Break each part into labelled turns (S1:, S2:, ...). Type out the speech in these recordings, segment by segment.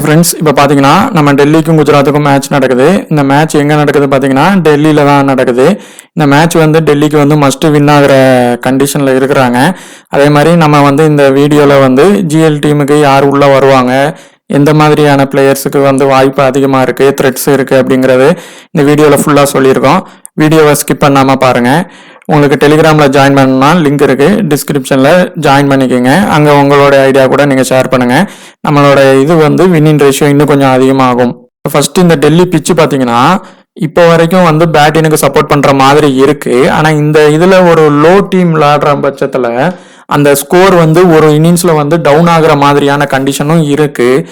S1: Friends, இப்போ பார்த்தீங்கன்னா நம்ம டெல்லிக்கும் குஜராத்துக்கும் மேட்ச் நடக்குது. இந்த மேட்ச் எங்கே நடக்குது பார்த்தீங்கன்னா டெல்லியில் தான் நடக்குது. இந்த மேட்ச் வந்து டெல்லிக்கு வந்து மஸ்ட் வின் ஆகிற கண்டிஷனில் இருக்கிறாங்க. அதே மாதிரி நம்ம வந்து இந்த வீடியோவில் வந்து ஜிஎல் டீமுக்கு யார் உள்ளே வருவாங்க, எந்த மாதிரியான பிளேயர்ஸுக்கு வந்து வாய்ப்பு அதிகமாக இருக்குது, த்ரெட்ஸ் இருக்குது அப்படிங்கிறது இந்த வீடியோவில் ஃபுல்லாக சொல்லியிருக்கோம். வீடியோவை ஸ்கிப் பண்ணாமல் பாருங்கள். உங்களுக்கு டெலிகிராமில் ஜாயின் பண்ணணும்னா லிங்க் இருக்குது, டிஸ்கிரிப்ஷனில் ஜாயின் பண்ணிக்கோங்க. அங்கே உங்களோட ஐடியா கூட நீங்கள் ஷேர் பண்ணுங்கள். நம்மளோட இது வந்து வின்னிங் ரேஷியோ இன்னும் கொஞ்சம் அதிகமாகும். ஃபர்ஸ்ட் இந்த டெல்லி பிச்சு பார்த்தீங்கன்னா இப்போ வரைக்கும் வந்து பேட்டினுக்கு சப்போர்ட் பண்ணுற மாதிரி இருக்குது. ஆனால் இந்த இதில் ஒரு லோ டீம் விளாடுற பட்சத்தில் அந்த ஸ்கோர் வந்து ஒரு இன்னிங்ஸில் வந்து டவுன் ஆகுற மாதிரியான கண்டிஷனும் இருக்குது.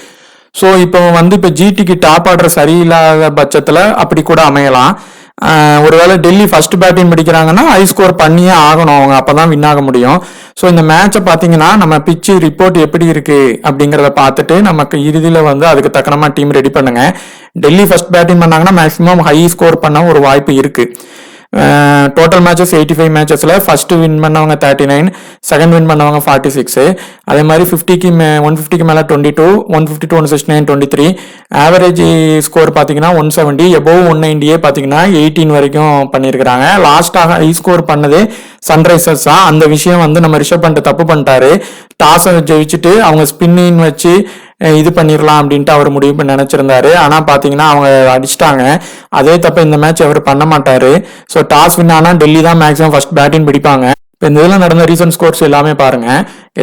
S1: ஸோ இப்போ வந்து இப்போ ஜிடிக்கு டாப் ஆர்டர் சரியில்லாத பட்சத்தில் அப்படி கூட அமையலாம். ஒருவேளை டெல்லி ஃபர்ஸ்ட் பேட்டிங் பிடிக்கிறாங்கன்னா ஹை ஸ்கோர் பண்ணியே ஆகணும், அவங்க அப்பதான் வின் ஆக முடியும். ஸோ இந்த மேட்சை பார்த்தீங்கன்னா நம்ம பிச்சு ரிப்போர்ட் எப்படி இருக்கு அப்படிங்கிறத பார்த்துட்டு நமக்கு இறுதியில் வந்து அதுக்கு தக்கனமா டீம் ரெடி பண்ணுங்க. டெல்லி ஃபர்ஸ்ட் பேட்டிங் பண்ணாங்கன்னா மேக்ஸிமம் ஹை ஸ்கோர் பண்ண ஒரு வாய்ப்பு இருக்கு. டோட்டல் மேட்சஸ் 85 மேட்சஸில் ஃபர்ஸ்ட் வின் பண்ணவங்க 39, செகண்ட் வின் பண்ணவங்க 46. அதே மாதிரி 150க்கு மேலே 22, 152, 169, 23. ஆவரேஜ் ஸ்கோர் பார்த்தீங்கன்னா 170, எபோவ் 190 பார்த்தீங்கன்னா 18 வரைக்கும் பண்ணியிருக்கிறாங்க. லாஸ்ட்டாக ஹை ஸ்கோர் பண்ணது சன்ரைசர்ஸ் தான். அந்த விஷயம் வந்து நம்ம ரிஷப் பண்ட் தப்பு பண்ணிட்டாரு. டாஸை ஜெயிச்சுட்டு அவங்க ஸ்பின்னிங் வச்சு இது பண்ணிடலாம் அப்படின்ட்டு அவர் முடிவு பண்ணி நினைச்சிருந்தாரு. ஆனா பாத்தீங்கன்னா அவங்க அடிச்சிட்டாங்க. அதே தப்ப இந்த மேட்ச் அவர் பண்ண மாட்டாரு. ஸோ டாஸ் வின் ஆனா டெல்லி தான் மேக்ஸிமம் ஃபர்ஸ்ட் பேட்டிங் பிடிப்பாங்க. இப்போ இந்த இதில் நடந்த ரீசன்ட் ஸ்கோர்ஸ் எல்லாமே பாருங்க.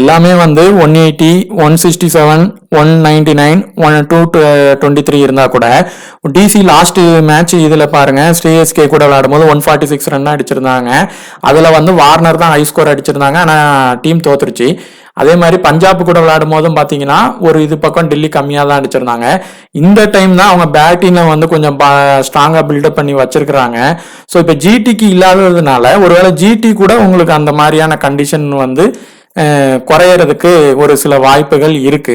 S1: எல்லாமே வந்து 180, 167, 199, 223 இருந்தா கூட டிசி லாஸ்ட் மேட்ச் இதுல பாருங்க சிஎஸ்கே கூட விளையாடும் போது 146 ரன் அடிச்சிருந்தாங்க. அதுல வந்து வார்னர் தான் ஹை ஸ்கோர் அடிச்சிருந்தாங்க, ஆனா டீம் தோத்துருச்சு. அதே மாதிரி பஞ்சாப் கூட விளையாடும் போதும் பாத்தீங்கன்னா ஒரு இது பக்கம் டெல்லி கம்மியா தான் அடிச்சிருந்தாங்க. இந்த டைம் தான் அவங்க பேட்டிங்கை வந்து கொஞ்சம் ஸ்ட்ராங்கா பில்டப் பண்ணி வச்சிருக்கிறாங்க. ஸோ இப்போ ஜிடிக்கு இல்லாததுனால ஒருவேளை ஜிடி கூட உங்களுக்கு அந்த மாதிரியான கண்டிஷன் வந்து குறையறதுக்கு ஒரு சில வாய்ப்புகள் இருக்கு.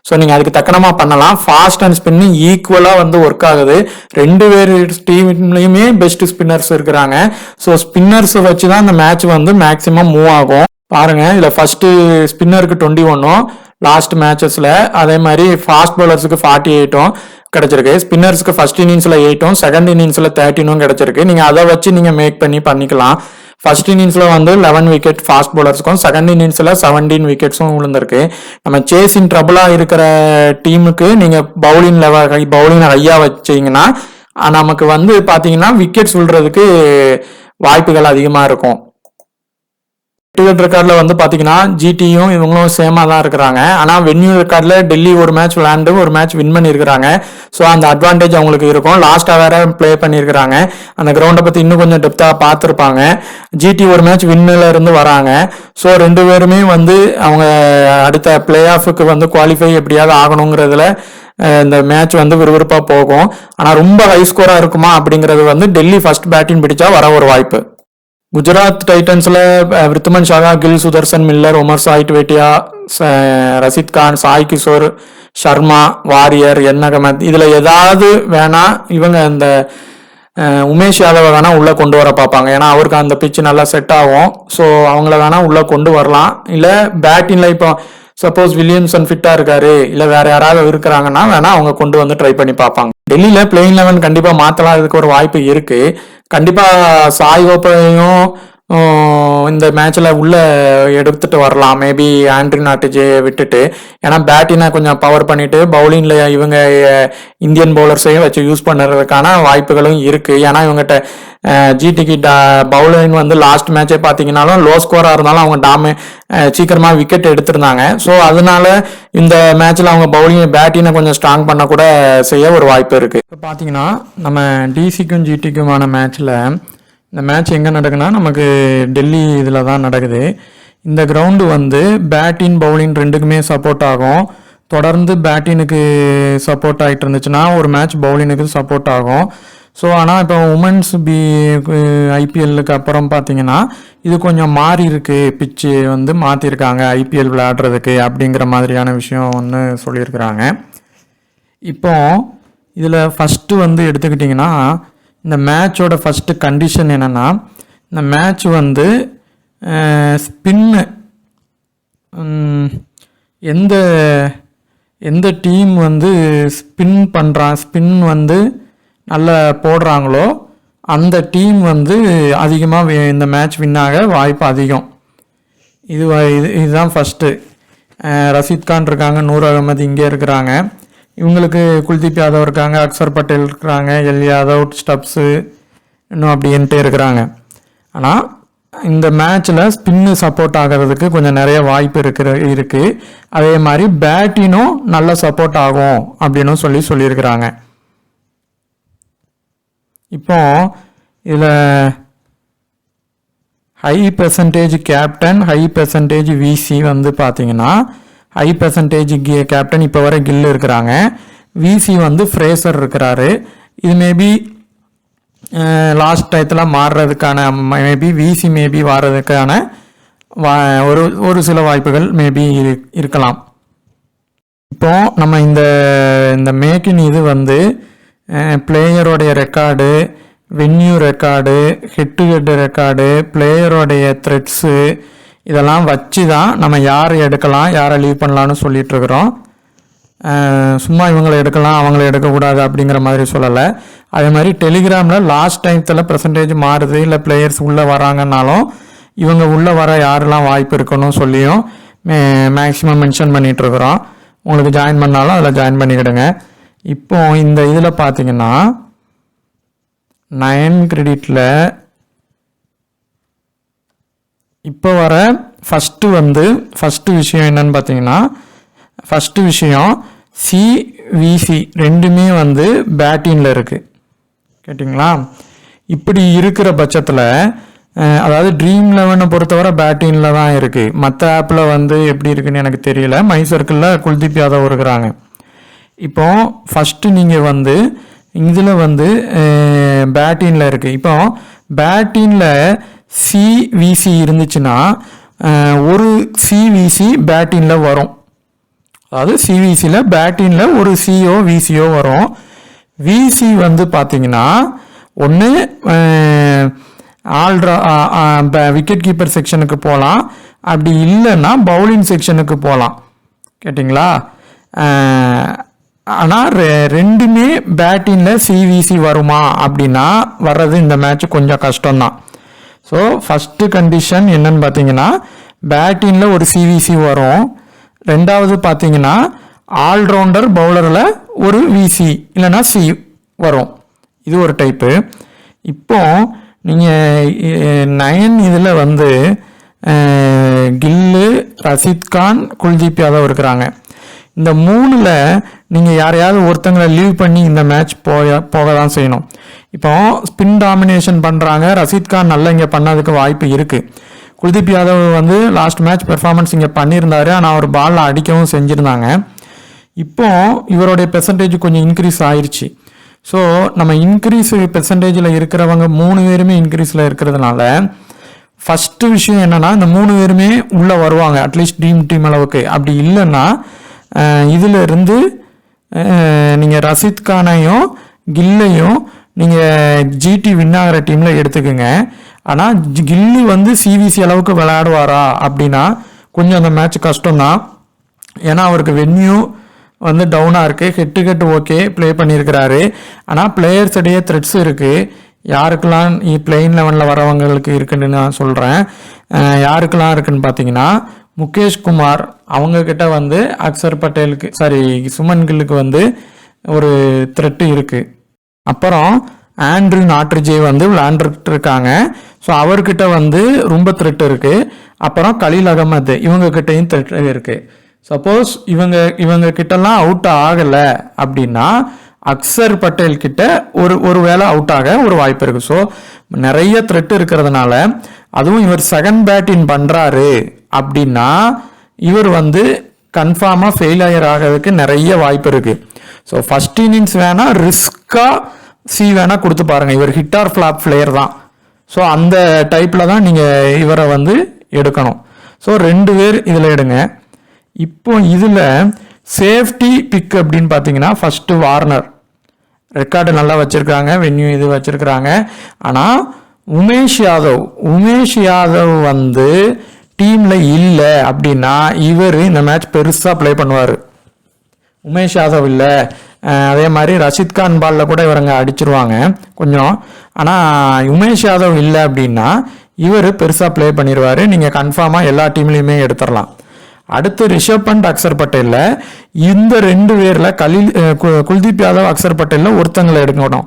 S1: ஸோ நீங்கள் அதுக்கு தக்கனமா பண்ணலாம். ஃபாஸ்ட் அண்ட் ஸ்பின்னிங் ஈக்குவலாக வந்து ஒர்க் ஆகுது. ரெண்டு பேர் டீம்லையுமே பெஸ்ட் ஸ்பின்னர்ஸ் இருக்கிறாங்க. ஸோ ஸ்பின்னர்ஸ் வச்சு தான் இந்த மேட்ச் வந்து மேக்சிமம் மூவ் ஆகும். பாருங்க, இதில் ஃபர்ஸ்ட் ஸ்பின்னருக்கு 21 லாஸ்ட் மேட்சஸ்ல, அதே மாதிரி ஃபாஸ்ட் பவுலர்ஸுக்கு 48 கிடைச்சிருக்கு. ஸ்பின்னர்ஸ்க்கு ஃபர்ஸ்ட் இன்னிங்ஸ்ல 8, செகண்ட் இன்னிங்ஸ்ல 13 கிடைச்சிருக்கு. நீங்க அதை வச்சு நீங்க மேக் பண்ணிக்கலாம். ஃபர்ஸ்ட் இன்னிங்ஸ்ல வந்து 11 விக்கெட் ஃபாஸ்ட் பவுலர்ஸ்க்கும், செகண்ட் இன்னிங்ஸ்ல 17 விக்கெட்ஸும் விழுந்திருக்கு. நம்ம சேசிங் ட்ரபிளா இருக்கிற டீமுக்கு நீங்க பவுலிங் ஹையா வச்சீங்கன்னா நமக்கு வந்து பாத்தீங்கன்னா விக்கெட்ஸ் விழுறதுக்கு வாய்ப்புகள் அதிகமா இருக்கும். ரெக்கார்ட்ல வந்து பாத்தீங்கன்னா ஜிடியும் இவங்களும் சேமா தான் இருக்கிறாங்க. ஆனா வென்யூ ரெக்கார்ட்ல டெல்லி ஒரு மேட்ச் விளையாண்டு ஒரு மேட்ச் வின் பண்ணிருக்காங்க. ஸோ அந்த அட்வான்டேஜ் அவங்களுக்கு இருக்கும். லாஸ்டா வேற பிளே பண்ணிருக்காங்க. அந்த கிரவுண்டை பத்தி இன்னும் கொஞ்சம் டெப்தா பார்த்துருப்பாங்க. ஜிடி ஒரு மேட்ச் வின்னில இருந்து வராங்க. ஸோ ரெண்டு பேருமே வந்து அவங்க அடுத்த பிளே ஆஃபுக்கு வந்து குவாலிஃபை எப்படியாவது ஆகணுங்கிறதுல இந்த மேட்ச் வந்து விறுவிறுப்பா போகும். ஆனா ரொம்ப ஹை ஸ்கோரா இருக்குமா அப்படிங்கிறது வந்து டெல்லி ஃபர்ஸ்ட் பேட்டிங் பிடிச்சா வர ஒரு வாய்ப்பு. குஜராத் டைட்டன்ஸ்ல விருத்தமன் ஷாகா, கில், சுதர்சன், மில்லர், உமர் சாயிட் வேட்டியா, ரஷித் கான், சாய் கிஷோர், ஷர்மா, வாரியர், அகமத், இதுல ஏதாவது வேணா இவங்க இந்த உமேஷ் யாதவ வேணா உள்ள கொண்டு வர பார்ப்பாங்க. ஏன்னா அவருக்கு அந்த பிச்சு நல்லா செட் ஆகும். ஸோ அவங்கள வேணா உள்ள கொண்டு வரலாம். இல்ல பேட்டிங்ல இப்போ சப்போஸ் வில்லியம்சன் ஃபிட்டா இருக்காரு, இல்ல வேற யாராவது இருக்கிறாங்கன்னா வேணா அவங்க கொண்டு வந்து ட்ரை பண்ணி பார்ப்பாங்க. டெல்லியில பிளேயிங் 11 கண்டிப்பா மாத்தலாம், இதுக்கு ஒரு வாய்ப்பு இருக்கு. கண்டிப்பா சாய் கோப்பையும் இந்த மேட்ச்ல உள்ள எடுத்துட்டு வரலாம். மேபி ஆண்ட்ரி நாட்டிஜே விட்டுட்டு, ஏன்னா பேட்டினை கொஞ்சம் பவர் பண்ணிட்டு பவுலிங்ல இவங்க இந்தியன் பவுலர்ஸையும் வச்சு யூஸ் பண்ணுறதுக்கான வாய்ப்புகளும் இருக்கு. ஏன்னா இவங்ககிட்ட ஜிடிக்கு பவுலிங் வந்து லாஸ்ட் மேட்சே பார்த்தீங்கன்னாலும் லோ ஸ்கோரா இருந்தாலும் அவங்க சீக்கிரமா விக்கெட் எடுத்திருந்தாங்க. ஸோ அதனால இந்த மேட்ச்ல அவங்க பேட்டினை கொஞ்சம் ஸ்ட்ராங் பண்ண கூட செய்ய ஒரு வாய்ப்பு இருக்கு. இப்போ பார்த்தீங்கன்னா நம்ம டிசிக்கும் ஜிடிக்குமான மேட்ச்ல இந்த மேட்ச் எங்கே நடக்குன்னா நமக்கு டெல்லி இதில் தான் நடக்குது. இந்த கிரவுண்டு வந்து பேட்டிங் பவுலிங் ரெண்டுக்குமே சப்போர்ட் ஆகும். தொடர்ந்து பேட்டினுக்கு சப்போர்ட் ஆகிட்டு இருந்துச்சுன்னா ஒரு மேட்ச் பவுலினுக்கு சப்போர்ட் ஆகும். ஸோ ஆனால் இப்போ உமன்ஸ் ஐபிஎல்லுக்கு அப்புறம் பார்த்தீங்கன்னா இது கொஞ்சம் மாறி இருக்கு, பிச்சு வந்து மாற்றிருக்காங்க ஐபிஎல் விளையாடுறதுக்கு அப்படிங்கிற மாதிரியான விஷயம் ஒன்று சொல்லியிருக்கிறாங்க. இப்போ இதில் ஃபஸ்ட்டு வந்து எடுத்துக்கிட்டிங்கன்னா இந்த மேட்சோட ஃபஸ்ட்டு கண்டிஷன் என்னென்னா, இந்த மேட்ச் வந்து ஸ்பின்னு எந்த டீம் வந்து ஸ்பின் வந்து நல்லா போடுறாங்களோ அந்த டீம் வந்து அதிகமாக இந்த மேட்ச் வின்னாக வாய்ப்பு அதிகம். இதுதான் ஃபஸ்ட்டு. ரஷீத் கான் இருக்காங்க, நூர் அகமது இங்கே இருக்கிறாங்க. இவங்களுக்கு குல்தீப் யாதவ் இருக்காங்க, அக்சர் பட்டேல் இருக்கிறாங்க, எல் யாதவ், ஸ்டப்ஸு இன்னும் அப்படின்ட்டு இருக்கிறாங்க. ஆனால் இந்த மேட்ச்சில் ஸ்பின்னு சப்போர்ட் ஆகிறதுக்கு கொஞ்சம் நிறைய வாய்ப்பு இருக்குது. அதே மாதிரி பேட்டினும் நல்ல சப்போர்ட் ஆகும் அப்படின்னு சொல்லியிருக்கிறாங்க. இப்போ இதில் high percentage captain, high percentage VC வந்து பார்த்தீங்கன்னா, ஹை பெர்சன்டேஜ் கேப்டன் இப்போ வரை கில் இருக்கிறாங்க. விசி வந்து ஃப்ரேசர் இருக்கிறாரு. இது மேபி லாஸ்ட் டயத்தில் மாறுறதுக்கான மேபி விசி மேபி மாறுறதுக்கான ஒரு சில வாய்ப்புகள் மேபி இருக்கலாம். இப்போ நம்ம இந்த மேக்கின் இது வந்து பிளேயரோடைய record, venue record, head to head record, பிளேயரோடைய த்ரெட்ஸு இதெல்லாம் வச்சு தான் நம்ம யாரை எடுக்கலாம், யாரை லீவ் பண்ணலான்னு சொல்லிட்டு இருக்கிறோம். சும்மா இவங்களை எடுக்கலாம் அவங்கள எடுக்கக்கூடாது அப்படிங்கிற மாதிரி சொல்லலை. அதே மாதிரி டெலிகிராமில் லாஸ்ட் டைத்தில் பெர்சன்டேஜ் மாறுது, இல்லை பிளேயர்ஸ் உள்ளே வராங்கன்னாலும் இவங்க உள்ளே வர யாரெல்லாம் வாய்ப்பு இருக்கணும் சொல்லியும் மேக்ஸிமம் மென்ஷன் பண்ணிகிட்ருக்குறோம். உங்களுக்கு ஜாயின் பண்ணாலும் அதில் ஜாயின் பண்ணிக்கிடுங்க. இப்போ இந்த இதில் பார்த்தீங்கன்னா 9 கிரெடிட்டில் இப்போ வர ஃபஸ்ட்டு விஷயம் என்னன்னு பார்த்தீங்கன்னா, ஃபஸ்ட்டு விஷயம் சிவிசி ரெண்டுமே வந்து பேட்டிங்கில் இருக்குது. கேட்டிங்களா? இப்படி இருக்கிற பட்சத்தில் அதாவது ட்ரீம் 11 பொறுத்தவரை பேட்டிங்கில் தான் இருக்குது. மற்ற ஆப்பில் வந்து எப்படி இருக்குன்னு எனக்கு தெரியல. மை சர்க்கிளில் குல்தீப் யாதவ் இருக்கிறாங்க. இப்போ ஃபஸ்ட்டு நீங்கள் வந்து இதில் வந்து பேட்டிங்கில் இருக்குது. இப்போ பேட்டிங்கில் சிவிசி இருந்துச்சுன்னா ஒரு சிவிசி பேட்டிங்கில் வரும். அதாவது சிவிசியில் பேட்டிங்கில் ஒரு சிஓ விசிஓ வரும். விசி வந்து பார்த்தீங்கன்னா ஒன்று விக்கெட் கீப்பர் செக்ஷனுக்கு போகலாம், அப்படி இல்லைன்னா பவுலிங் செக்ஷனுக்கு போகலாம். கேட்டிங்களா? ஆனால் ரெண்டுமே பேட்டிங்கில் சிவிசி வருமா அப்படின்னா வர்றது இந்த மேட்ச் கொஞ்சம் கஷ்டம்தான். ஸோ ஃபஸ்ட்டு கண்டிஷன் என்னன்னு பார்த்தீங்கன்னா, பேட்டிங்கில் ஒரு சிவிசி வரும். ரெண்டாவது பார்த்தீங்கன்னா ஆல்ரவுண்டர் பவுலரில் ஒரு விசி இல்லைன்னா சி வரும். இது ஒரு டைப்பு. இப்போ நீங்கள் 9 இதில் வந்து கில்லு, ரஷீத் கான், குல்தீப் யாதவ் இருக்கிறாங்க. இந்த 3ல் நீங்கள் யாரையாவது ஒருத்தங்களை லீவ் பண்ணி இந்த மேட்ச் போக தான் செய்யணும். இப்போ ஸ்பின் டாமினேஷன் பண்ணுறாங்க. ரஷீத் கான் நல்லா இங்கே பண்ணதுக்கு வாய்ப்பு இருக்குது. குல்தீப் யாதவ் வந்து லாஸ்ட் மேட்ச் பெர்ஃபார்மன்ஸ் இங்கே பண்ணியிருந்தாரு, ஆனால் அவர் பாலில் அடிக்கவும் செஞ்சுருந்தாங்க. இப்போ இவருடைய பெர்சன்டேஜ் கொஞ்சம் இன்க்ரீஸ் ஆயிடுச்சு. ஸோ நம்ம இன்க்ரீஸ் பெர்சன்டேஜில் இருக்கிறவங்க 3 பேருமே இன்க்ரீஸில் இருக்கிறதுனால ஃபஸ்ட்டு விஷயம் என்னென்னா, இந்த 3 பேருமே உள்ளே வருவாங்க அட்லீஸ்ட் டீம் அளவுக்கு. அப்படி இல்லைன்னா இதில் இருந்து நீங்கள் ரஷீத் கானையும் கில்லையும் நீங்கள் ஜிடி வின் ஆகிற டீமில் எடுத்துக்கோங்க. ஆனால் கில்லு வந்து சிவிசி அளவுக்கு விளையாடுவாரா அப்படின்னா கொஞ்சம் அந்த மேட்ச் கஷ்டம்தான். ஏன்னா அவருக்கு வென்யூ வந்து டவுனாக இருக்குது. Head to head okay play பண்ணியிருக்கிறாரு. ஆனால் பிளேயர்ஸ் இடையே த்ரெட்ஸ் இருக்குது. யாருக்கெல்லாம் பிளேயிங் 11 வரவங்களுக்கு இருக்குன்னு நான் சொல்கிறேன். யாருக்கெல்லாம் இருக்குன்னு பார்த்தீங்கன்னா, முகேஷ் குமார் அவங்கக்கிட்ட வந்து அக்சர் பட்டேலுக்கு சுமன் கில்லுக்கு வந்து ஒரு த்ரெட்டு இருக்குது. அப்புறம் ஆண்ட்ரூ நாட்ரிஜே வந்து விளையாண்டுட்டு இருக்காங்க. ஸோ அவர்கிட்ட வந்து ரொம்ப த்ரெட் இருக்குது. அப்புறம் கலீல் அகமது இவங்கக்கிட்டையும் த்ரெட் இருக்குது. சப்போஸ் இவங்க கிட்டலாம் அவுட் ஆகலை அப்படின்னா அக்சர் பட்டேல் கிட்ட ஒரு வேளை அவுட் ஆக ஒரு வாய்ப்பு இருக்குது. ஸோ நிறைய த்ரெட் இருக்கிறதுனால, அதுவும் இவர் செகண்ட் பேட்டிங் பண்ணுறாரு அப்படின்னா இவர் வந்து கன்ஃபார்மாக ஃபெயிலியர் ஆகிறதுக்கு நிறைய வாய்ப்பு இருக்குது. ஸோ ஃபர்ஸ்ட் இன்னிங்ஸ் வேணால் ரிஸ்காக சி வேணால் கொடுத்து பாருங்கள். இவர் ஹிட் ஆர் ஃப்ளாப் பிளேயர் தான். ஸோ அந்த டைப்பில் தான் நீங்கள் இவரை வந்து எடுக்கணும். ஸோ 2 பேர் இதில் எடுங்க. இப்போ இதில் சேஃப்டி பிக் அப்படின்னு பார்த்தீங்கன்னா ஃபஸ்ட்டு வார்னர் ரெக்கார்டு நல்லா வச்சுருக்காங்க, வென்யூ இது வச்சுருக்கிறாங்க. ஆனால் உமேஷ் யாதவ் வந்து டீமில் இல்லை அப்படின்னா இவர் இந்த மேட்ச் பெருசாக ப்ளே பண்ணுவார். உமேஷ் யாதவ் இல்லை, அதே மாதிரி ரஷித் கான் பாலில் கூட இவருங்க அடிச்சிருவாங்க கொஞ்சம். ஆனால் உமேஷ் யாதவ் இல்லை அப்படின்னா இவர் பெருசாக ப்ளே பண்ணிடுவார். நீங்கள் கன்ஃபார்மாக எல்லா டீம்லேயுமே எடுத்துடலாம். அடுத்து ரிஷப் பண்ட், அக்சர் பட்டேலில் இந்த 2 பேரில் குல்தீப் யாதவ், அக்சர் பட்டேலில் ஒருத்தங்களை எடுக்கணும்.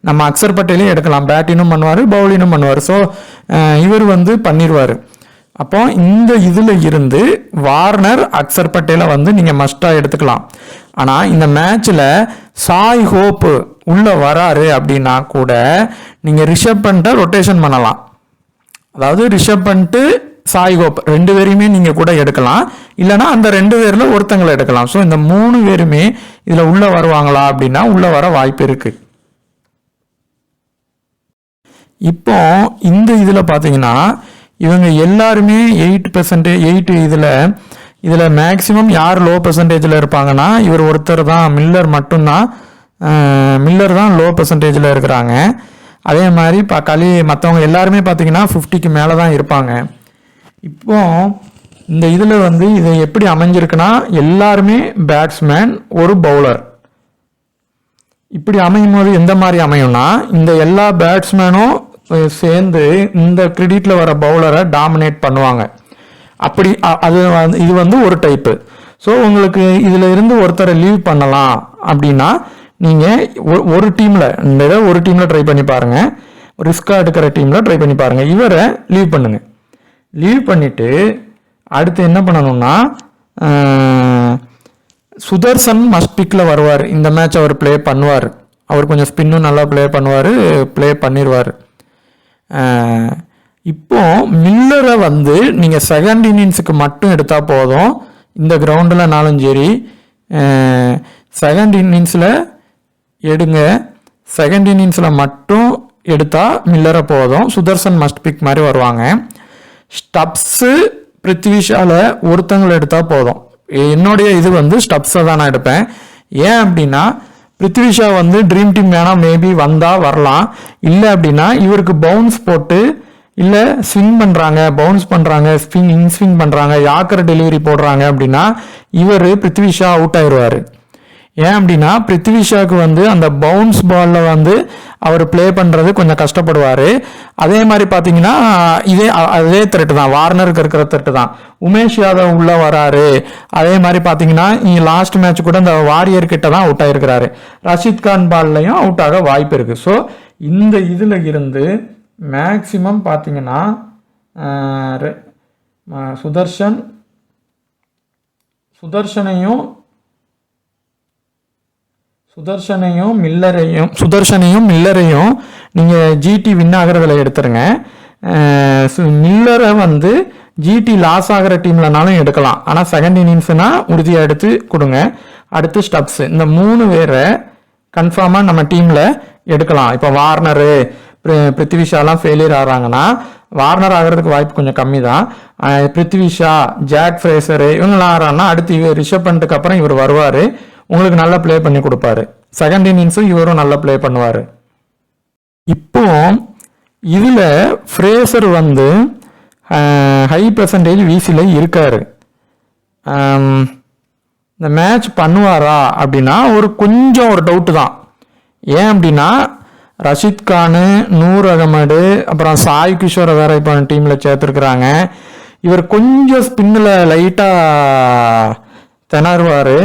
S1: நம்ம அக்சர் பட்டேலையும் எடுக்கலாம், பேட்டினும் பண்ணுவார், பவுலினும் பண்ணுவார். ஸோ இவர் பண்ணிடுவார். அப்போ இந்த இதில் இருந்து வார்னர், அக்சர் பட்டேலை நீங்கள் மஸ்டாக எடுத்துக்கலாம். ஆனால் இந்த மேட்ச்சில் சாய் ஹோப் உள்ள வராரு அப்படின்னா கூட நீங்கள் ரிஷப் பண்ட்டை ரொட்டேஷன் பண்ணலாம். அதாவது ரிஷப் பண்ட்டு, சாய் ஹோப் 2 பேரையுமே நீங்கள் கூட எடுக்கலாம். இல்லைனா அந்த 2 பேரில் ஒருத்தங்களை எடுக்கலாம். ஸோ இந்த 3 பேருமே இதில் உள்ள வருவாங்களா அப்படின்னா உள்ள வர வாய்ப்பு இருக்குது. இப்போ இந்த இதில் பார்த்தீங்கன்னா இவங்க எல்லாருமே 8% இதில் மேக்சிமம் யார் லோ பர்சன்டேஜில் இருப்பாங்கன்னா இவர் ஒருத்தர் தான், மில்லர் மட்டும்தான். மில்லர் தான் லோ பர்சன்டேஜில் இருக்கிறாங்க. அதே மாதிரி மற்றவங்க எல்லாருமே பார்த்தீங்கன்னா 50க்கு மேலே தான் இருப்பாங்க. இப்போ இந்த இதில் இது எப்படி அமைஞ்சிருக்குன்னா எல்லாருமே பேட்ஸ்மேன், ஒரு பவுலர். இப்படி அமையும் போது எந்த மாதிரி அமையும்னா இந்த எல்லா பேட்ஸ்மேனும் சேர்ந்து இந்த கிரெடிட்டில் வர பவுலரை டாமினேட் பண்ணுவாங்க. அப்படி அது இது ஒரு டைப்பு. ஸோ உங்களுக்கு இதில் இருந்து ஒருத்தரை லீவ் பண்ணலாம் அப்படின்னா நீங்கள் ஒரு டீமில் ட்ரை பண்ணி பாருங்கள். ரிஸ்காக எடுக்கிற டீமில் ட்ரை பண்ணி பாருங்கள். இவரை லீவ் பண்ணுங்கள். லீவ் பண்ணிவிட்டு அடுத்து என்ன பண்ணணும்னா சுதர்சன் மஸ்ட் பிக்கில் வருவார். இந்த மேட்ச் அவர் ப்ளே பண்ணுவார். அவர் கொஞ்சம் ஸ்பின்னும் நல்லா ப்ளே பண்ணிடுவார். இப்போ மில்லரை நீங்கள் செகண்ட் இன்னிங்ஸுக்கு மட்டும் எடுத்தால் போதும். இந்த கிரவுண்டில்னாலும் சரி, செகண்ட் இன்னிங்ஸில் எடுங்க. செகண்ட் இன்னிங்ஸில் மட்டும் எடுத்தால் மில்லரை போதும். சுதர்சன் மஸ்ட் பிக் மாதிரி வருவாங்க. ஸ்டப்ஸு, பிருத்விஷாவில் ஒருத்தங்களை எடுத்தால் போதும். என்னுடைய இது ஸ்டப்ஸை தான் நான் எடுப்பேன். ஏன் அப்படின்னா பிருத்விஷா ட்ரீம் டீம் வேணால் மேபி வந்தால் வரலாம். இல்லை அப்படின்னா இவருக்கு பவுன்ஸ் போட்டு, இல்லை ஸ்விங் பண்ணுறாங்க, பவுன்ஸ் பண்ணுறாங்க, இன்ஸ்விங் பண்ணுறாங்க, யாக்கர் டெலிவரி போடுறாங்க அப்படின்னா இவர் பிருத்விஷா அவுட் ஆயிடுவார். ஏன் அப்படின்னா பிருத்விஷாவுக்கு அந்த பவுன்ஸ் பாலில் அவர் ப்ளே பண்ணுறது கொஞ்சம் கஷ்டப்படுவார். அதே மாதிரி பார்த்தீங்கன்னா அதே த்ரெட்டு தான், வார்னருக்கு இருக்கிற த்ரெட்டு தான். உமேஷ் யாதவ் உள்ளே வராரு. அதே மாதிரி பார்த்தீங்கன்னா லாஸ்ட் மேட்ச் கூட இந்த வாரியர் கிட்ட தான் அவுட் ஆகிருக்கிறாரு. ரஷித் கான் பால்லையும் அவுட் ஆக வாய்ப்பு இருக்குது. ஸோ இந்த இதில் இருந்து மேக்சிமம் பார்த்தீங்கன்னா சுதர்ஷனையும் மில்லரையும் நீங்கள் ஜிடி வின் ஆகிறதுல எடுத்துருங்க. மில்லரை ஜிடி லாஸ் ஆகிற டீம்லனாலும் எடுக்கலாம். ஆனால் செகண்ட் இன்னிங்ஸ்னா உறுதியாக எடுத்து கொடுங்க. அடுத்து ஸ்டப்ஸ். இந்த 3 பேரை கன்ஃபார்மாக நம்ம டீமில் எடுக்கலாம். இப்போ வார்னரு, பிருத்விஷாலாம் ஃபெயிலியர் ஆகிறாங்கன்னா வார்னர் ஆகிறதுக்கு வாய்ப்பு கொஞ்சம் கம்மி தான். பிருத்விஷா, ஜாக் ஃப்ரேசரு இவங்களாம் ஆகிறாங்கன்னா அடுத்து ரிஷப் பண்ட்டுக்கு அப்புறம் இவர் வருவார். உங்களுக்கு நல்லா ப்ளே பண்ணி கொடுப்பாரு. செகண்ட் இன்னிங்ஸும் இவரும் நல்லா ப்ளே பண்ணுவார். இப்போ இதில் ஃப்ரேசர் ஹை பர்சன்டேஜ் வீசில் இருக்காரு. இந்த மேட்ச் பண்ணுவாரா அப்படின்னா கொஞ்சம் ஒரு டவுட்டு தான். ஏன் அப்படின்னா ரஷித் கானு, நூர் அகமது, அப்புறம் சாய் கிஷோரை வேற இப்போ டீமில் சேர்த்துருக்குறாங்க. இவர் கொஞ்சம் ஸ்பின்னில் லைட்டாக திணறுவார்.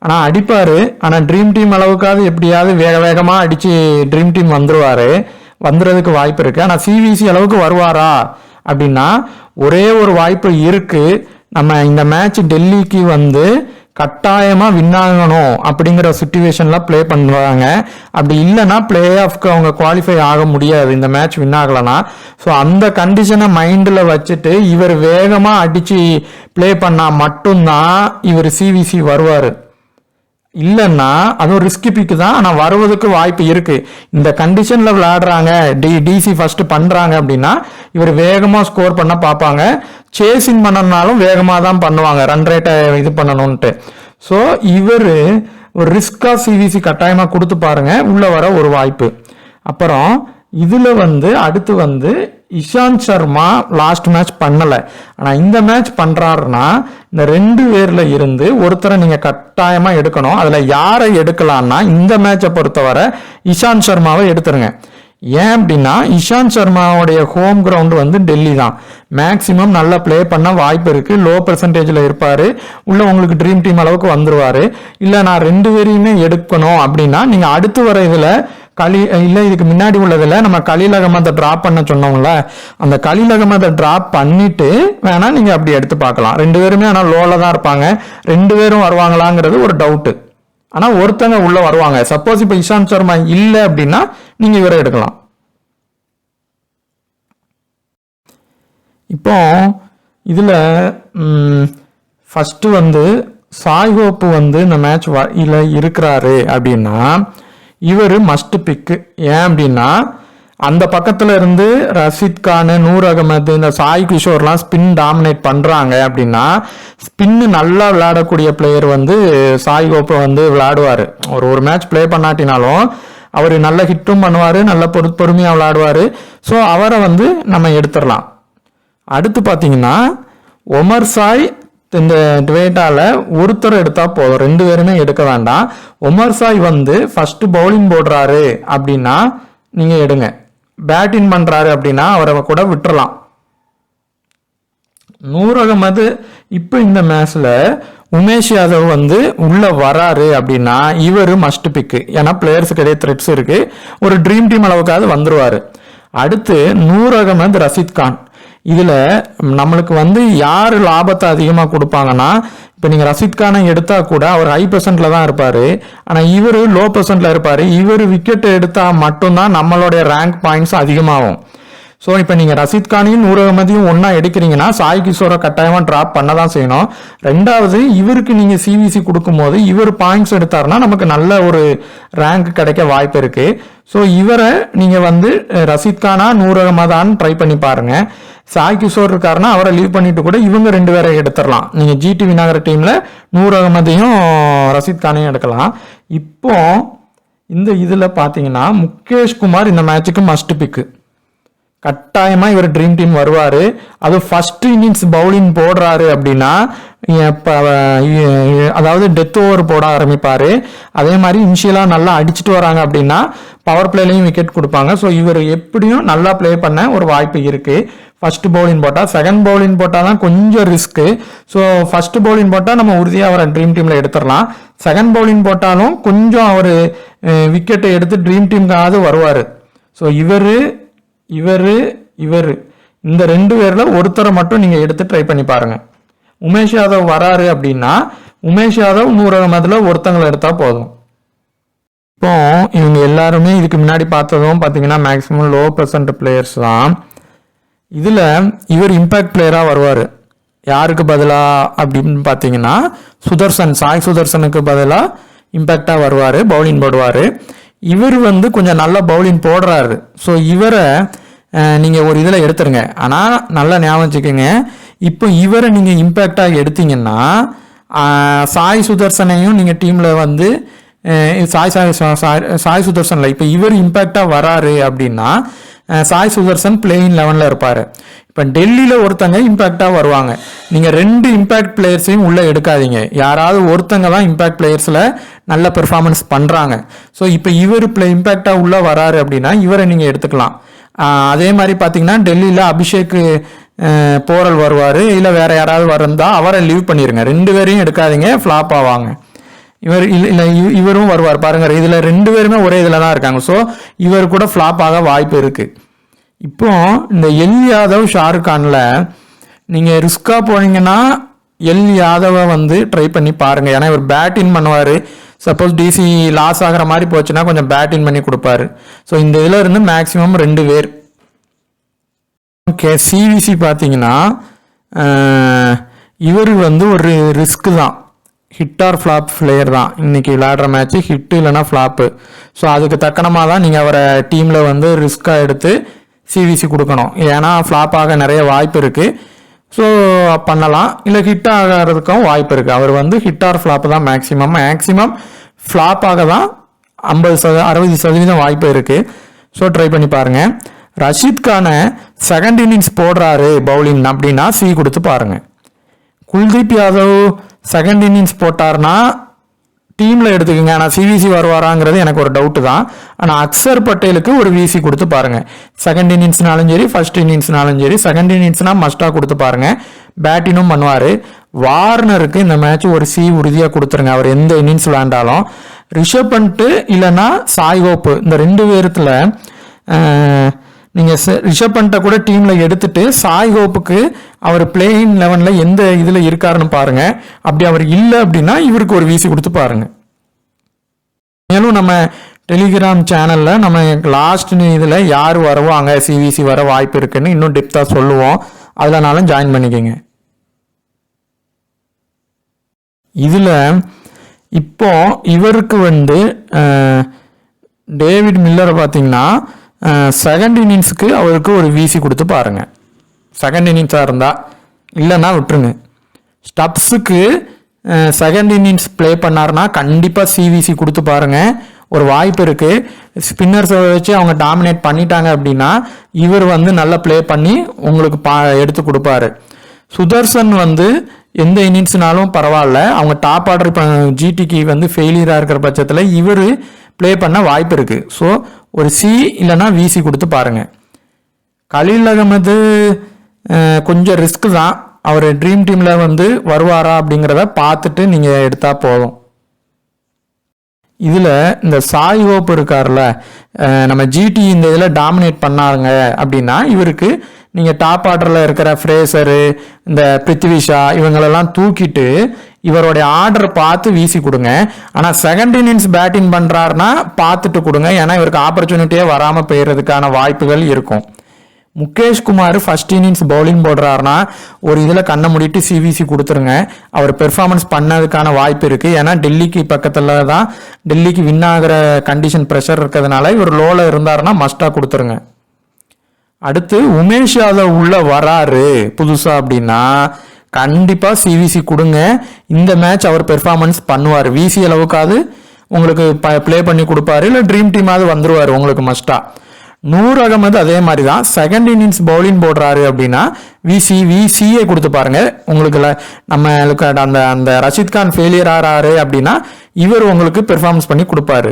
S1: ஆனால் அடிப்பார். ஆனால் ட்ரீம் டீம் அளவுக்காவது எப்படியாவது வேகமாக அடித்து ட்ரீம் டீம் வந்துடுறதுக்கு வாய்ப்பு இருக்குது. ஆனால் சிவிசி அளவுக்கு வருவாரா அப்படின்னா ஒரே ஒரு வாய்ப்பு இருக்குது. நம்ம இந்த மேட்ச் டெல்லிக்கு கட்டாயமாக வின் ஆகணும் அப்படிங்கிற சுச்சுவேஷனில் ப்ளே பண்ணுவாங்க. அப்படி இல்லைன்னா பிளே ஆஃப்க்கு அவங்க குவாலிஃபை ஆக முடியாது இந்த மேட்ச் வின் ஆகலைன்னா. ஸோ அந்த கண்டிஷனை மைண்டில் வச்சுட்டு இவர் வேகமாக அடித்து ப்ளே பண்ணால் மட்டும்தான் இவர் சிவிசி வருவார். இல்லைன்னா அதுவும் ரிஸ்கி பிக்கு தான். ஆனால் வருவதற்கு வாய்ப்பு இருக்குது. இந்த கண்டிஷனில் விளையாடுறாங்க, டிசி ஃபர்ஸ்ட் பண்ணுறாங்க அப்படின்னா இவர் வேகமாக ஸ்கோர் பண்ண பார்ப்பாங்க. சேசிங் பண்ணனாலும் வேகமாக தான் பண்ணுவாங்க, ரன் ரேட்டை இது பண்ணணும்ன்ட்டு. ஸோ இவர் ஒரு ரிஸ்காக சிவிசி கட்டாயமாக கொடுத்து பாருங்க, உள்ளே வர ஒரு வாய்ப்பு. அப்புறம் இதில் வந்து அடுத்து வந்து இஷாந்த் சர்மா லாஸ்ட் மேட்ச் பண்ணலை. ஆனால் இந்த மேட்ச் பண்ணுறாருன்னா இந்த 2 பேரில் இருந்து ஒருத்தரை நீங்கள் கட்டாயமாக எடுக்கணும். அதில் யாரை எடுக்கலான்னா இந்த மேட்சை பொறுத்தவரை இஷாந்த் சர்மாவை எடுத்துருங்க. ஏன் அப்படின்னா இஷாந்த் சர்மாவுடைய ஹோம் கிரவுண்டு வந்து டெல்லி தான். மேக்சிமம் நல்லா ப்ளே பண்ண வாய்ப்பு இருக்கு. லோ பெர்சன்டேஜில் இருப்பாரு. உள்ள உங்களுக்கு ட்ரீம் டீம் அளவுக்கு வந்துருவாரு. இல்லை நான் 2 பேரையுமே எடுக்கணும் அப்படின்னா நீங்கள் அடுத்து வர இதில் இல்லை இதுக்கு முன்னாடி உள்ளதில் நம்ம கலீல் அகமதை ட்ராப் பண்ண சொன்னோம்ல, அந்த கலீல் அகமதை ட்ராப் பண்ணிட்டு வேணா நீங்கள் அப்படி எடுத்து பார்க்கலாம். 2 பேருமே ஆனால் லோவில் தான் இருப்பாங்க. 2 பேரும் வருவாங்களாங்கிறது ஒரு டவுட்டு. ஆனால் ஒருத்தங்க உள்ள வருவாங்க. சப்போஸ் இப்போ இஷாந்த் சர்மா இல்லை அப்படின்னா நீங்கள் இவரை எடுக்கலாம். இப்போ இதில் ஃபஸ்ட்டு வந்து சாய் ஹோப் வந்து இந்த மேட்ச் இருக்கிறாரு அப்படின்னா இவர் மஸ்ட் பிக்கு. ஏன் அப்படின்னா அந்த பக்கத்தில் இருந்து ரஷீத் கான், நூர் அகமது, இந்த சாய் கிஷோர்லாம் ஸ்பின் டாமினேட் பண்ணுறாங்க அப்படின்னா ஸ்பின்னு நல்லா விளையாடக்கூடிய பிளேயர் வந்து சாய் ஹோப்பை வந்து விளையாடுவார். ஒரு மேட்ச் ப்ளே பண்ணாட்டினாலும் அவர் நல்ல ஹிட்டும் பண்ணுவார், நல்ல பொறுமையாக விளையாடுவார். ஸோ அவரை வந்து நம்ம எடுத்துடலாம். அடுத்து பார்த்தீங்கன்னா ஒமர் சாய் இந்த டுவேட்டால ஒருத்தர் எடுத்தா போதும், 2 பேருமே எடுக்க வேண்டாம். ஒமர் சாய் வந்து ஃபர்ஸ்ட் பவுலிங் போடுறாரு அப்படின்னா நீங்க எடுங்க. பேட்டிங் பண்றாரு அப்படின்னா அவரை கூட விட்டுறலாம். நூர் அகமது இப்போ இந்த மேட்ச்ல உமேஷ் யாதவ் வந்து உள்ள வராரு அப்படின்னா இவர் மஸ்ட் பிக்கு. ஏன்னா பிளேயர்ஸுக்கு இடையே த்ரெட்ஸ் இருக்கு. ஒரு ட்ரீம் டீம் அளவுக்காவது வந்துருவாரு. அடுத்து நூர் அகமது, ரஷீத் கான். இதுல நம்மளுக்கு வந்து யாரு லாபத்தை அதிகமா கொடுப்பாங்கன்னா இப்ப நீங்க ரஷீத் கானை எடுத்தா கூட அவர் ஹை பெர்சன்ட்ல தான் இருப்பாரு. ஆனா இவரு லோ பெர்சன்ட்ல இருப்பாரு. இவர் விக்கெட் எடுத்தா மட்டும்தான் நம்மளுடைய ரேங்க் பாயிண்ட்ஸ் அதிகமாகும். ஸோ இப்போ நீங்கள் ரஷீத் கானையும் நூர் அகமதையும் ஒன்றா எடுக்கிறீங்கன்னா சாய் கிஷோரை கட்டாயமாக ட்ராப் பண்ண தான் செய்யணும். 2வது இவருக்கு நீங்கள் சிவிசி கொடுக்கும்போது இவர் பாயிண்ட்ஸ் எடுத்தாருன்னா நமக்கு நல்ல ஒரு ரேங்க் கிடைக்க வாய்ப்பு இருக்குது. ஸோ இவரை நீங்கள் வந்து ரஷீத் கானா நூர் அகமதான்னு ட்ரை பண்ணி பாருங்கள். சாய் கிஷோர் இருக்காருன்னா அவரை லீவ் பண்ணிட்டு கூட இவங்க 2 பேரை எடுத்துடலாம். நீங்கள் ஜிடி விநாயகர் டீமில் நூர் அகமதையும் ரஷீத் கானையும் எடுக்கலாம். இப்போ இந்த இதில் பார்த்தீங்கன்னா முகேஷ் குமார் இந்த மேட்சுக்கு மஸ்ட் பிக்கு. கட்டாயமா இவர் ட்ரீம் டீம் வருவாரு. அது ஃபர்ஸ்ட் இன்னிங்ஸ் பவுலிங் போடுறாரு அப்படின்னா அதாவது டெத் ஓவர் போட ஆரம்பிப்பாரு. அதே மாதிரி இனிஷியலா நல்லா அடிச்சுட்டு வராங்க அப்படின்னா பவர் பிளேலையும் விக்கெட் கொடுப்பாங்க. ஸோ இவர் எப்படியும் நல்லா பிளே பண்ண ஒரு வாய்ப்பு இருக்கு. ஃபர்ஸ்ட் பவுலிங் போட்டா, செகண்ட் பவுலிங் போட்டா தான் கொஞ்சம் ரிஸ்க். ஸோ ஃபர்ஸ்ட் பவுலிங் போட்டா நம்ம உறுதியாக அவரை ட்ரீம் டீம்ல எடுத்துடலாம். செகண்ட் பவுலிங் போட்டாலும் கொஞ்சம் அவர் விக்கெட்டை எடுத்து ட்ரீம் டீமுக்காவது வருவார். ஸோ இவர் இந்த 2 பேர்ல ஒருத்தரை மட்டும் நீங்க எடுத்து ட்ரை பண்ணி பாருங்க. உமேஷ் யாதவ் வராரு அப்படின்னா உமேஷ் யாதவ் நூர் அகமதுல ஒருத்தங்களை எடுத்தா போதும். இப்போ இவங்க எல்லாருமே இதுக்கு முன்னாடி பார்த்ததும் பார்த்தீங்கன்னா மேக்சிமம் லோ பெர்சன்ட் பிளேயர்ஸ் தான். இதுல இவர் இம்பாக்ட் பிளேயரா வருவாரு. யாருக்கு பதிலா அப்படின்னு பார்த்தீங்கன்னா சுதர்சன், சாய் சுதர்சனுக்கு பதிலா இம்பாக்டா வருவாரு, பவுலிங் போடுவாரு. இவர் வந்து கொஞ்சம் நல்ல பவுலிங் போடுறாரு. ஸோ இவரை நீங்கள் ஒரு இதில் எடுத்துருங்க. ஆனால் நல்லா ஞாபகம் வச்சுக்கோங்க, இப்போ இவரை நீங்கள் இம்பேக்டாக எடுத்தீங்கன்னா சாய் சுதர்சனையும் நீங்கள் டீமில் வந்து சாய் சுதர்சனில் இப்போ இவர் இம்பேக்டாக வராரு அப்படின்னா சாய் சுதர்சன் பிளேயிங் 11ல் இருப்பார். இப்போ டெல்லியில் ஒருத்தங்க இம்பேக்டாக வருவாங்க. நீங்கள் 2 இம்பேக்ட் பிளேயர்ஸையும் உள்ளே எடுக்காதீங்க. யாராவது ஒருத்தங்க தான் இம்பேக்ட் பிளேயர்ஸில் நல்ல பெர்ஃபார்மன்ஸ் பண்ணுறாங்க. ஸோ இப்போ இவர் இம்பேக்டாக உள்ளே வராரு அப்படின்னா இவரை நீங்கள் எடுத்துக்கலாம். அதே மாதிரி பார்த்தீங்கன்னா டெல்லியில் அபிஷேக் போரல் வருவார். இல்லை வேற யாராவது வரந்தா அவரை லீவ் பண்ணிடுங்க. 2 பேரையும் எடுக்காதீங்க, ஃப்ளாப் ஆவாங்க. இவரும் வருவார் பாருங்க. இதில் 2 பேருமே ஒரே இதில் தான் இருக்காங்க. ஸோ இவர் கூட ஃப்ளாப் ஆக வாய்ப்பு இருக்கு. இப்போ இந்த எல் யாதவ், ஷாருக் கானில் நீங்கள் ரிஸ்காக போனீங்கன்னா எல் யாதவை வந்து ட்ரை பண்ணி பாருங்க. ஏன்னா இவர் பேட்டிங் பண்ணுவார். சப்போஸ் டிசி லாஸ் ஆகிற மாதிரி போச்சுன்னா கொஞ்சம் பேட்டிங் பண்ணி கொடுப்பாரு. ஸோ இந்த இதில் இருந்து மேக்சிமம் 2 பேர். ஓகே, சிவிசி பார்த்தீங்கன்னா இவர் வந்து ஒரு ரிஸ்க் தான். ஹிட் ஆர் ஃப்ளாப் பிளேயர் தான். இன்னைக்கு விளையாடுற மேட்ச் ஹிட் இல்லைன்னா ஃப்ளாப்பு. ஸோ அதுக்கு தக்கனமாக தான் நீங்கள் அவரை டீமில் வந்து ரிஸ்காக எடுத்து சிவிசி கொடுக்கணும். ஏன்னா ஃப்ளாப் ஆக நிறைய வாய்ப்பு இருக்குது. ஸோ பண்ணலாம். இல்லை ஹிட் ஆகிறதுக்கும் வாய்ப்பு இருக்குது. அவர் வந்து ஹிட் ஆர் ஃப்ளாப் தான் மேக்ஸிமம் ஃப்ளாப் ஆக தான் 60% வாய்ப்பு இருக்குது. ஸோ ட்ரை பண்ணி பாருங்கள். ரஷீத் கானை செகண்ட் இன்னிங்ஸ் போடுறாரு பவுலிங் அப்படின்னா சி கொடுத்து பாருங்கள். குல்தீப் யாதவ் செகண்ட் இன்னிங்ஸ் போட்டார்னா டீமில் எடுத்துக்கோங்க. ஆனால் சிவிசி வருவாராங்கிறது எனக்கு ஒரு டவுட்டு தான். ஆனால் அக்சர் பட்டேலுக்கு ஒரு விசி கொடுத்து பாருங்கள். செகண்ட் இன்னிங்ஸ்னாலும் சரி ஃபர்ஸ்ட் இன்னிங்ஸ்னாலும் சரி, செகண்ட் இன்னிங்ஸ்னால் மஸ்ட்டாக கொடுத்து பாருங்கள். பேட்டிங்கும் பண்ணுவார். வார்னருக்கு இந்த மேட்ச் ஒரு சி உறுதியாக கொடுத்துருங்க, அவர் எந்த இன்னிங்ஸ் விளையாண்டாலும். ரிஷப் பண்ட் இல்லைன்னா சாய் ஹோப், இந்த 2 பேரத்தில் நீங்கள் ரிஷப் பண்ட்டை கூட டீமில் எடுத்துட்டு சாய் ஹோப்புக்கு அவர் பிளேயிங் 11 எந்த இதில் இருக்காருன்னு பாருங்கள். அப்படி அவர் இல்லை அப்படின்னா இவருக்கு ஒரு வீசி கொடுத்து பாருங்கள். மேலும் நம்ம டெலிகிராம் சேனலில் நம்ம லாஸ்ட் இதில் யார் வருவாங்க, சிவிசி வர வாய்ப்பு இருக்குன்னு இன்னும் டெப்த்தாக சொல்லுவோம். அதில்னாலும் ஜாயின் பண்ணிக்கோங்க. இதில் இப்போ இவருக்கு டேவிட் மில்லரை பார்த்தீங்கன்னா செகண்ட் இன்னிங்ஸுக்கு அவருக்கு ஒரு விசி கொடுத்து பாருங்கள். செகண்ட் இன்னிங்ஸாக இருந்தால், இல்லைன்னா விட்டுருங்க. ஸ்டப்ஸுக்கு செகண்ட் இன்னிங்ஸ் ப்ளே பண்ணார்னா கண்டிப்பாக சிவிசி கொடுத்து பாருங்கள், ஒரு வாய்ப்பு இருக்குது. ஸ்பின்னர்ஸை வச்சு அவங்க டாமினேட் பண்ணிட்டாங்க அப்படின்னா இவர் நல்லா ப்ளே பண்ணி உங்களுக்கு எடுத்து கொடுப்பாரு. சுதர்சன் எந்த இன்னிங்ஸ்னாலும் பரவாயில்ல, அவங்க டாப் ஆர்டர் இப்போ ஜிடிக்கு ஃபெயிலியராக இருக்கிற பட்சத்தில் இவர் ப்ளே பண்ண வாய்ப்பு இருக்குது. ஸோ ஒரு சி இல்லைன்னா விசி கொடுத்து பாருங்கள். கலீல் அகமது கொஞ்சம் ரிஸ்க் தான். அவர் ட்ரீம் டீமில் வருவாரா அப்படிங்கிறத பார்த்துட்டு நீங்கள் எடுத்தால் போதும். இதில் இந்த சாய் ஹோப் இருக்கார்ல, நம்ம ஜிடி இந்த இதில் டாமினேட் பண்ணாருங்க அப்படின்னா இவருக்கு நீங்கள் டாப் ஆர்டரில் இருக்கிற ஃப்ரேசரு, இந்த பிருத்திவிஷா இவங்களெல்லாம் தூக்கிட்டு இவருடைய ஆர்டர் பார்த்து வீசி கொடுங்க. ஆனால் செகண்ட் இன்னிங்ஸ் பேட்டிங் பண்ணுறாருன்னா பார்த்துட்டு கொடுங்க, ஏன்னா இவருக்கு ஆப்பர்ச்சுனிட்டியே வராமல் போயிடுறதுக்கான வாய்ப்புகள் இருக்கும். Mukesh Kumar first innings bowling போடுறாருன்னா ஒரு இதில் கண்ணை மூடிட்டு சிவிசி கொடுத்துருங்க, அவர் பெர்ஃபார்மன்ஸ் பண்ணதுக்கான வாய்ப்பு இருக்குது. ஏன்னா டெல்லிக்கு பக்கத்தில் தான், டெல்லிக்கு வின் ஆகிற கண்டிஷன் ப்ரெஷர் இருக்கிறதுனால இவர் லோவில் இருந்தாருன்னா மஸ்ட்டாக கொடுத்துருங்க. அடுத்து உமேஷ் யாதவ் உள்ள வராரு புதுசா அப்படின்னா கண்டிப்பா சிவிசி கொடுங்க. இந்த மேட்ச் அவர் பெர்ஃபார்மன்ஸ் பண்ணுவார், விசி அளவுக்காவது உங்களுக்கு பிளே பண்ணி கொடுப்பாரு, இல்லை ட்ரீம் டீமாவது வந்துருவார் உங்களுக்கு மஸ்டா. நூர் அகமது அதே மாதிரி தான், செகண்ட் இன்னிங்ஸ் பவுலிங் போடுறாரு அப்படின்னா விசிஏ கொடுத்து பாருங்க. உங்களுக்கு நம்மளுக்கு அந்த அந்த ரஷீத் கான் ஃபெயிலியர் ஆறாரு அப்படின்னா இவர் உங்களுக்கு பெர்ஃபார்மன்ஸ் பண்ணி கொடுப்பாரு.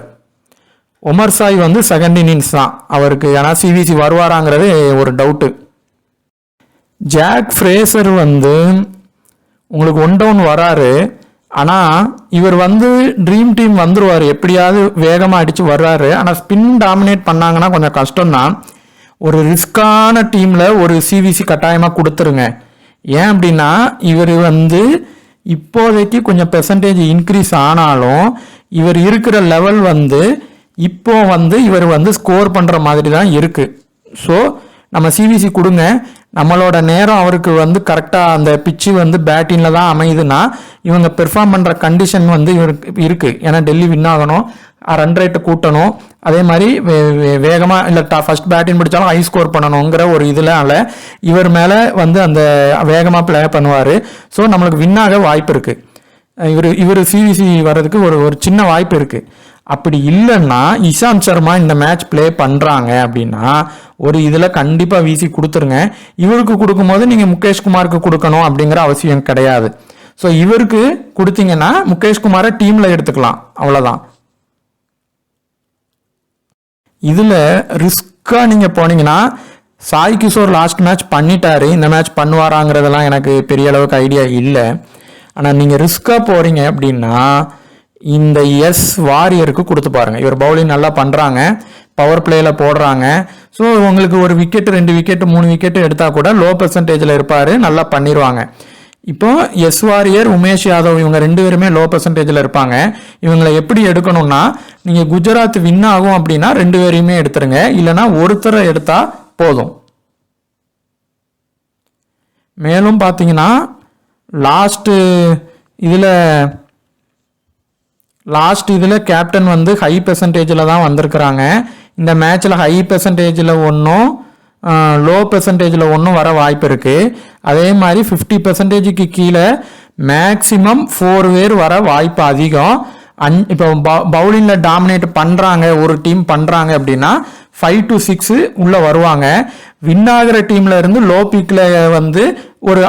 S1: உமர் சாய் செகண்ட் இன்னிங்ஸ் தான் அவருக்கு, ஏன்னா சிவிசி வருவாராங்கிறது ஒரு டவுட்டு. ஜாக் ஃப்ரேசர் உங்களுக்கு 1 டவுன் வராரு, ஆனால் இவர் ட்ரீம் டீம் வந்துருவார், எப்படியாவது வேகமாக அடித்து வர்றாரு. ஆனால் ஸ்பின் டாமினேட் பண்ணாங்கன்னா கொஞ்சம் கஷ்டம்தான். ஒரு ரிஸ்கான டீமில் ஒரு சிவிசி கட்டாயமாக கொடுத்துருங்க. ஏன் அப்படின்னா இவர் இப்போதைக்கு கொஞ்சம் பெர்சன்டேஜ் இன்க்ரீஸ் ஆனாலும் இவர் இருக்கிற லெவல் இப்போ இவர் ஸ்கோர் பண்ணுற மாதிரி தான் இருக்குது. ஸோ நம்ம சிவிசி கொடுங்க. நம்மளோட நேரம் அவருக்கு கரெக்டாக அந்த பிச்சு பேட்டிங்கில் தான் அமையுதுன்னா இவங்க பெர்ஃபார்ம் பண்ணுற கண்டிஷன் இவருக்கு இருக்குது. ஏன்னா டெல்லி வின் ஆகணும், ரன் ரேட்டை கூட்டணும், அதே மாதிரி வேகமாக இல்லை ஃபர்ஸ்ட் பேட்டிங் பிடிச்சாலும் ஹை ஸ்கோர் பண்ணணுங்கிற ஒரு இதில் இவர் மேலே அந்த வேகமாக ப்ளே பண்ணுவார். ஸோ நம்மளுக்கு வின் ஆக வாய்ப்பு இருக்குது. இவர் சிவிசி வர்றதுக்கு ஒரு சின்ன வாய்ப்பு இருக்குது. அப்படி இல்லைன்னா இஷாந்த் சர்மா இந்த மேட்ச் ப்ளே பண்ணுறாங்க அப்படின்னா ஒரு இதில் கண்டிப்பாக விசி கொடுத்துருங்க. இவருக்கு கொடுக்கும்போது நீங்கள் முகேஷ் குமாருக்கு கொடுக்கணும் அப்படிங்கிற அவசியம் கிடையாது. ஸோ இவருக்கு கொடுத்தீங்கன்னா முகேஷ் குமாரை டீமில் எடுத்துக்கலாம், அவ்வளோதான். இதில் ரிஸ்க்காக நீங்கள் போனீங்கன்னா சாய் கிஷோர் லாஸ்ட் மேட்ச் பண்ணிட்டாரு, இந்த மேட்ச் பண்ணுவாராங்கிறதெல்லாம் எனக்கு பெரிய அளவுக்கு ஐடியா இல்லை. ஆனால் நீங்கள் ரிஸ்க்காக போகிறீங்க அப்படின்னா இந்த வாரியருக்கு கொடுத்து பாருங்கள். இவர் பவுலிங் நல்லா பண்ணுறாங்க, பவர் பிளேயில் போடுறாங்க. ஸோ உங்களுக்கு ஒரு விக்கெட்டு 2 விக்கெட்டு 3 விக்கெட்டு எடுத்தால் கூட லோ பெர்சன்டேஜில் இருப்பார், நல்லா பண்ணிடுவாங்க. இப்போ வாரியர் உமேஷ் யாதவ் இவங்க 2 பேருமே லோ பெர்சன்டேஜில் இருப்பாங்க. இவங்களை எப்படி எடுக்கணும்னா நீங்கள் குஜராத் வின் ஆகும் அப்படின்னா 2 பேரையுமே எடுத்துருங்க, இல்லைனா ஒருத்தரை எடுத்தால் போதும். மேலும் பார்த்தீங்கன்னா லாஸ்ட் இதில் கேப்டன் ஹை பெர்சன்டேஜில் தான் வந்திருக்கிறாங்க. இந்த மேட்ச்சில் ஹை பெர்சன்டேஜில் ஒன்றும் லோ பெர்சன்டேஜில் ஒன்றும் வர வாய்ப்பு இருக்குது. அதே மாதிரி 50% கீழே மேக்சிமம் 4 பேர் வர வாய்ப்பு அதிகம். இப்போ பவுலிங்கில் டாமினேட் பண்ணுறாங்க, ஒரு டீம் பண்ணுறாங்க அப்படின்னா 5 to 6 உள்ள வருவாங்க. வின் ஆகிற டீம்ல இருந்து லோ பிக்ல வந்து ஒரு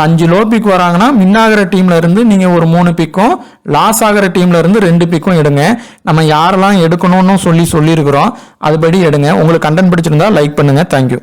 S1: 5 லோ பிக் வராங்கன்னா வின் ஆகிற டீம்ல இருந்து நீங்க ஒரு 3 பிக்கும் லாஸ் ஆகிற டீம்ல இருந்து 2 பிக்கும் எடுங்க. நம்ம யாரெல்லாம் எடுக்கணும்னு சொல்லியிருக்கிறோம் அதுபடி எடுங்க. உங்களுக்கு கண்டென்ட் பிடிச்சிருந்தா லைக் பண்ணுங்க. தேங்க்யூ.